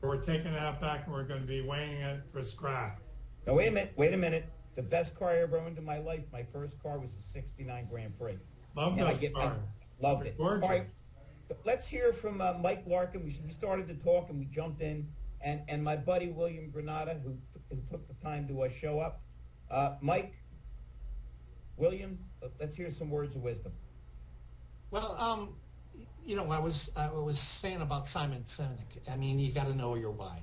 We're taking that back and we're going to be weighing it for scrap. Now, wait a minute. The best car I ever owned in my life, my first car was a 69 Grand Prix. Love those cars. Loved it. Gorgeous. All right, let's hear from Mike Larkin. We started to talk and we jumped in. And my buddy William Granata, who took the time to show up. Mike, William, let's hear some words of wisdom. Well, I was saying about Simon Sinek. I mean, you got to know your why.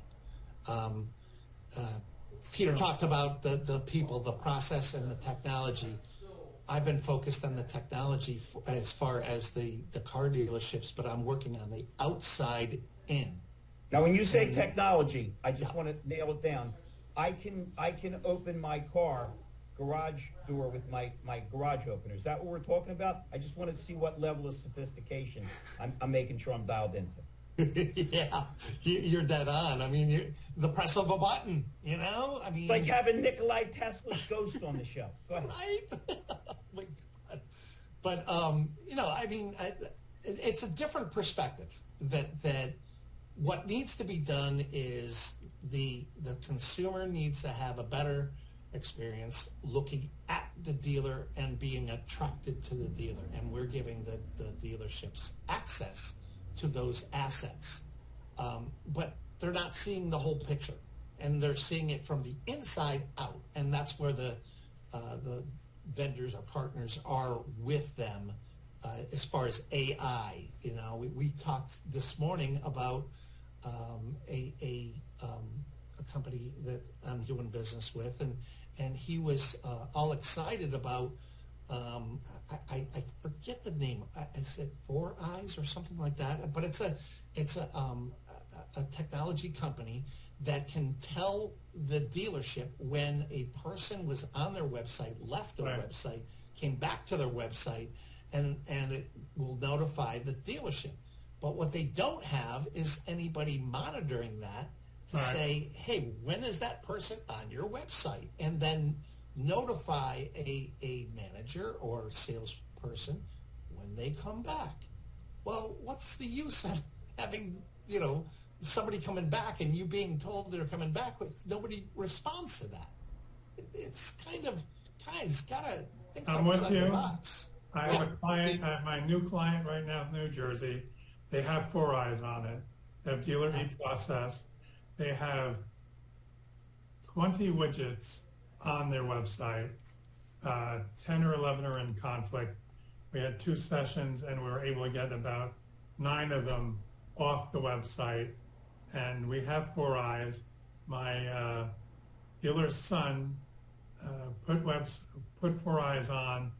Peter talked about the people, the process, and the technology. I've been focused on the technology as far as the car dealerships, but I'm working on the outside in. Now, when you say technology, I just want to nail it down. I can open my car garage door with my garage opener. Is that what we're talking about? I just want to see what level of sophistication I'm making sure I'm dialed into. Yeah, you're dead on. I mean, the press of a button, I mean, like having Nikolai Tesla's ghost on the show. Go ahead. Right? Oh my God. But I mean, it's a different perspective. That what needs to be done is the consumer needs to have a better experience looking at the dealer and being attracted to the dealer, and we're giving the dealerships access to those assets, but they're not seeing the whole picture, and they're seeing it from the inside out, and that's where the vendors or partners are with them as far as AI. We talked this morning about a company that I'm doing business with, and he was all excited about. I forget the name. I said Four Eyes or something like that. But it's a technology company that can tell the dealership when a person was on their website, left their website, came back to their website, and it will notify the dealership. But what they don't have is anybody monitoring that to say, hey, when is that person on your website? And then notify a manager or salesperson when they come back. Well, what's the use of having, somebody coming back and you being told they're coming back with nobody responds to that? It's kind of, guys, gotta think outside the box. I have a client, my new client right now in New Jersey. They have Four Eyes on it. They have dealer e-process. They have 20 widgets on their website. 10 or 11 are in conflict. We had 2 sessions and we were able to get about 9 of them off the website. And we have Four Eyes. My dealer's son put Four Eyes on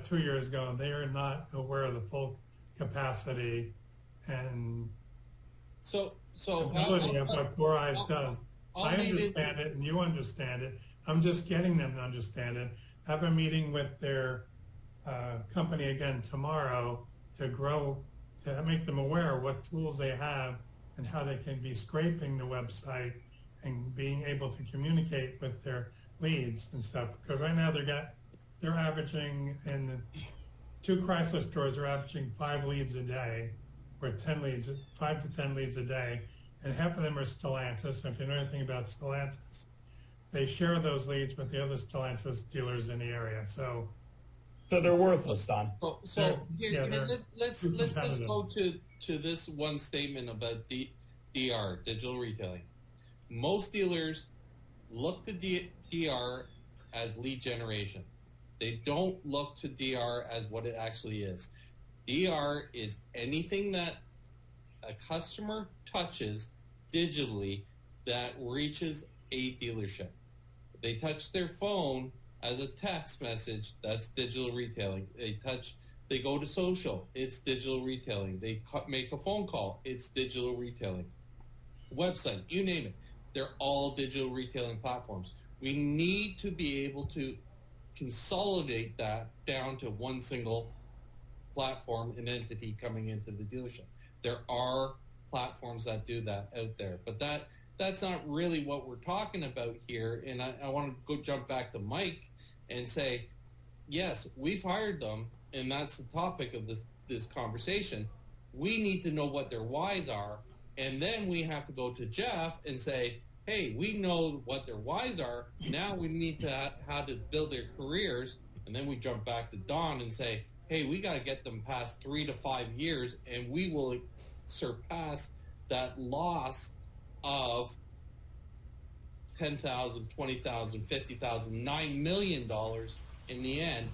2 years ago, and they are not aware of the full capacity and ability of what Four Eyes does. I understand it and you understand it. I'm just getting them to understand it. I have a meeting with their company again tomorrow to make them aware of what tools they have and how they can be scraping the website and being able to communicate with their leads and stuff. Because right now they're averaging, in the 2 Chrysler stores, are averaging 5 leads a day, or 5 to 10 leads a day, and half of them are Stellantis. And if you know anything about Stellantis, they share those leads with the other Stellantis dealers in the area. So they're worthless, Don. Let's just go to this one statement about DR, digital retailing. Most dealers look to DR as lead generation. They don't look to DR as what it actually is. DR is anything that a customer touches digitally that reaches a dealership. They touch their phone as a text message, that's digital retailing. They go to social, it's digital retailing. They make a phone call, it's digital retailing. Website, you name it. They're all digital retailing platforms. We need to be able to consolidate that down to one single platform and entity coming into the dealership. There are platforms that do that out there, but that's not really what we're talking about here. And I want to jump back to Mike and say, yes, we've hired them, and that's the topic of this conversation. We need to know what their whys are And then we have to go to Jeff and say, hey, we know what their whys are. Now we need to how to build their careers. And then we jump back to Don and say, hey, we got to get them past 3 to 5 years, and we will surpass that loss of $10,000, $20,000, $50,000, $9 million in the end.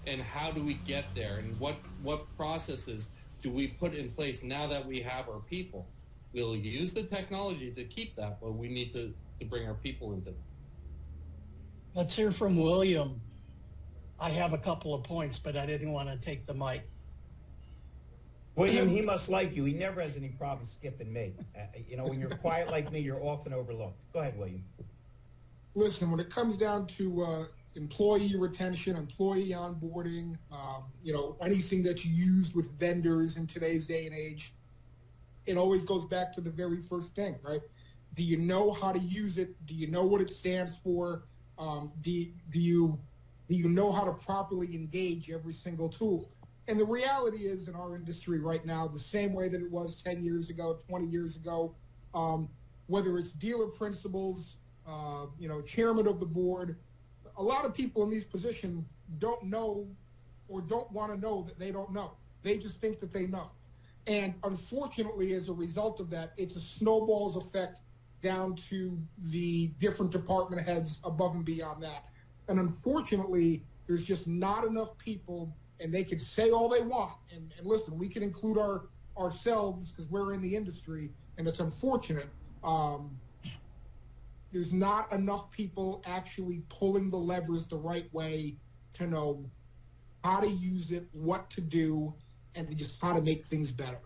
And how do we get there? And what processes do we put in place now that we have our people? We'll use the technology to keep that, but we need to bring our people into it. Let's hear from William. I have a couple of points, but I didn't want to take the mic. William, he must like you. He never has any problem skipping me. When you're quiet like me, you're often overlooked. Go ahead, William. Listen, when it comes down to employee retention, employee onboarding, anything that you use with vendors in today's day and age, it always goes back to the very first thing, right? Do you know how to use it? Do you know what it stands for? Do you know how to properly engage every single tool? And the reality is, in our industry right now, the same way that it was 10 years ago, 20 years ago, whether it's dealer principals, chairman of the board, a lot of people in these positions don't know or don't want to know that they don't know. They just think that they know. And unfortunately, as a result of that, it's a snowball's effect down to the different department heads above and beyond that. And unfortunately, there's just not enough people, and they could say all they want. And listen, we can include ourselves because we're in the industry, and it's unfortunate. There's not enough people actually pulling the levers the right way to know how to use it, what to do, and just how to make things better.